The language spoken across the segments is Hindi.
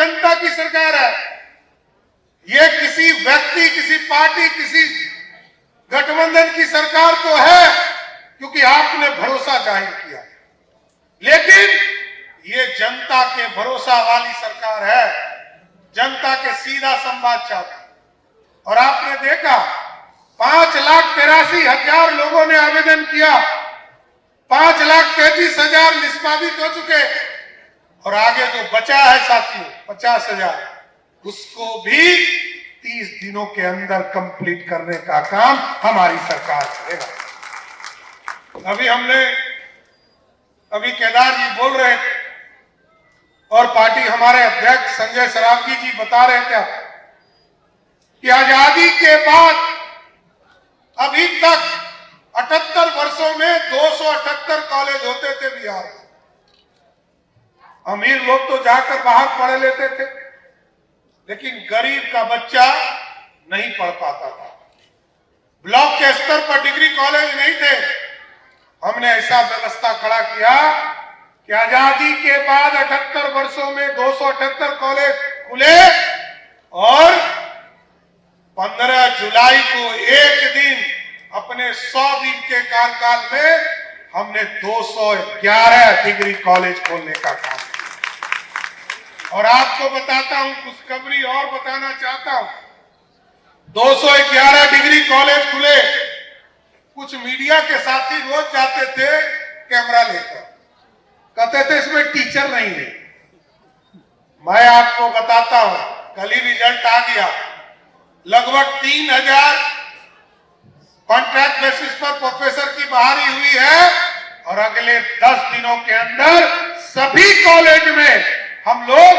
जनता की सरकार है। ये किसी व्यक्ति, किसी पार्टी, किसी गठबंधन की सरकार तो है क्योंकि आपने भरोसा जाहिर किया, लेकिन ये जनता के भरोसा वाली सरकार है, जनता के सीधा संवाद चाहती। और आपने देखा 5,83,000 लोगों ने आवेदन किया, 5,33,000 निष्पादित हो चुके, और आगे जो बचा है साथियों 50,000, उसको भी 30 दिनों के अंदर कंप्लीट करने का काम हमारी सरकार करेगा। अभी केदार जी बोल रहे थे और पार्टी हमारे अध्यक्ष संजय सरावगी जी बता रहे थे कि आजादी के बाद अभी तक 78 वर्षों में 278 कॉलेज होते थे बिहार में। अमीर लोग तो जाकर बाहर पढ़ लेते थे, लेकिन गरीब का बच्चा नहीं पढ़ पाता था। ब्लॉक के स्तर पर डिग्री कॉलेज नहीं थे। हमने ऐसा व्यवस्था खड़ा किया कि आजादी के बाद 78 वर्षों में 278 कॉलेज खुले और 15 जुलाई को एक दिन अपने 100 दिन के कार्यकाल में हमने 211 डिग्री कॉलेज खोलने का काम किया। और आपको बताता हूं, खुशखबरी और बताना चाहता हूं, 211 डिग्री कॉलेज खुले। कुछ मीडिया के साथी रोज जाते थे कैमरा लेकर, कहते थे इसमें टीचर नहीं है। मैं आपको बताता हूं, कल ही रिजल्ट आ गया, लगभग 3,000 कॉन्ट्रैक्ट बेसिस पर प्रोफेसर की बहाली हुई है, और अगले 10 दिनों के अंदर सभी कॉलेज में हम लोग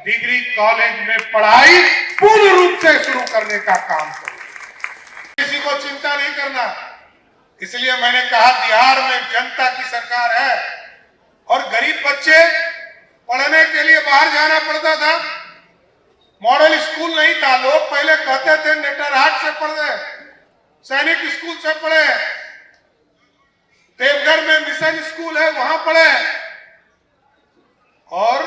डिग्री कॉलेज में पढ़ाई पूर्ण रूप से शुरू करने का काम करेंगे। किसी को चिंता नहीं करना। इसलिए मैंने कहा बिहार में जनता की सरकार है, और गरीब बच्चे पढ़ने के लिए बाहर जाना पड़ता था। मॉडल स्कूल नहीं था। लोग पहले कहते थे नेटरहाट से पढ़े, सैनिक स्कूल से पढ़े, देवघर में मिशन स्कूल है वहां पढ़े, और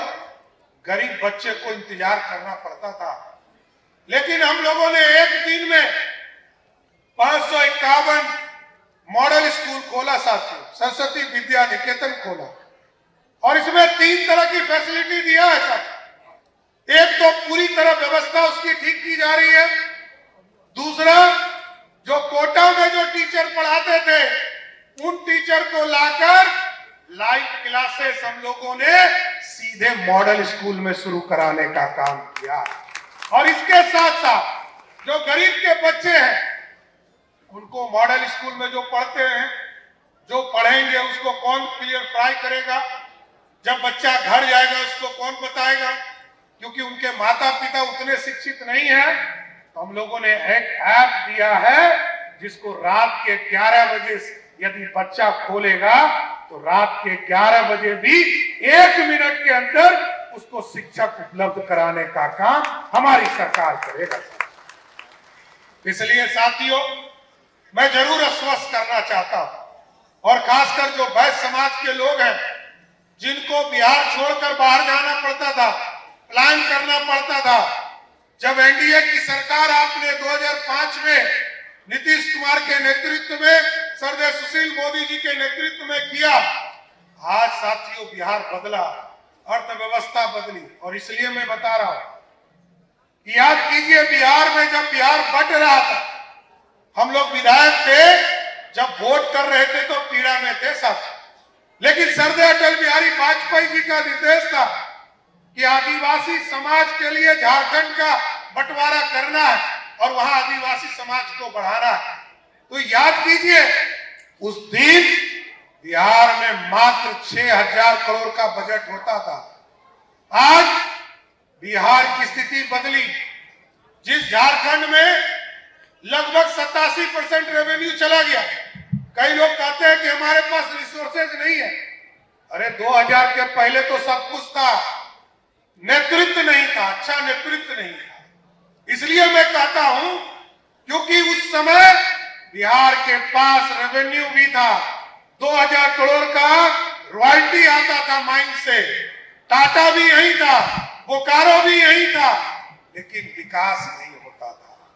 गरीब बच्चे को इंतजार करना पड़ता था। लेकिन हम लोगों ने एक दिन में 551 मॉडल स्कूल खोला साथियों, सरस्वती विद्या निकेतन खोला, और इसमें 3 तरह की फैसिलिटी दिया है साथियों। एक तो पूरी तरह व्यवस्था उसकी ठीक की जा रही है। दूसरा, जो कोटा में जो टीचर पढ़ाते थे उन टीचर को लाकर लाइव क्लासेस हम लोगों ने सीधे मॉडल स्कूल में शुरू कराने का काम किया। और इसके साथ साथ जो गरीब के बच्चे हैं उनको मॉडल स्कूल में जो पढ़ते हैं, जो पढ़ेंगे उसको कौन क्लियर फ्राई करेगा, जब बच्चा घर जाएगा उसको कौन बताएगा, क्योंकि उनके माता पिता उतने शिक्षित नहीं है। तो हम लोगों ने एक ऐप दिया है जिसको रात के 11 बजे यदि बच्चा खोलेगा तो रात के 11 बजे भी 1 मिनट के अंदर उसको शिक्षक उपलब्ध कराने का काम हमारी सरकार करेगा। इसलिए साथियों, मैं जरूर आश्वस्त करना चाहता हूं, और खासकर जो वैश्य समाज के लोग हैं जिनको बिहार छोड़कर बाहर जाना पड़ता था, प्लान करना पड़ता था। जब एनडीए की सरकार आपने 2005 में नीतीश कुमार के नेतृत्व में, सरदेव सुशील मोदी जी के नेतृत्व में किया, आज साथियों बिहार बदला, अर्थव्यवस्था बदली। और इसलिए मैं बता रहा हूं कि याद कीजिए, बिहार में जब बिहार बढ़ रहा था, हम लोग विधायक थे, जब वोट कर रहे थे तो पीड़ा में थे साथ। लेकिन सरदार अटल बिहारी वाजपेयी जी का निर्देश था कि आदिवासी समाज के लिए झारखंड का बंटवारा करना है और वहां आदिवासी समाज को बढ़ाना है। तो याद कीजिए, उस दिन बिहार में मात्र 6,000 करोड़ का बजट होता था। आज बिहार की स्थिति बदली। जिस झारखंड में लगभग 87% रेवेन्यू चला गया, कई लोग कहते हैं कि हमारे पास रिसोर्सेज नहीं है। अरे 2000 के पहले तो सब कुछ था, नेतृत्व नहीं था, अच्छा नेतृत्व नहीं था। इसलिए मैं कहता हूं, क्योंकि उस समय बिहार के पास रेवेन्यू भी था, 2000 करोड़ का रॉयल्टी आता था माइन से, टाटा भी यही था, बोकारो भी यही था, लेकिन विकास नहीं होता था।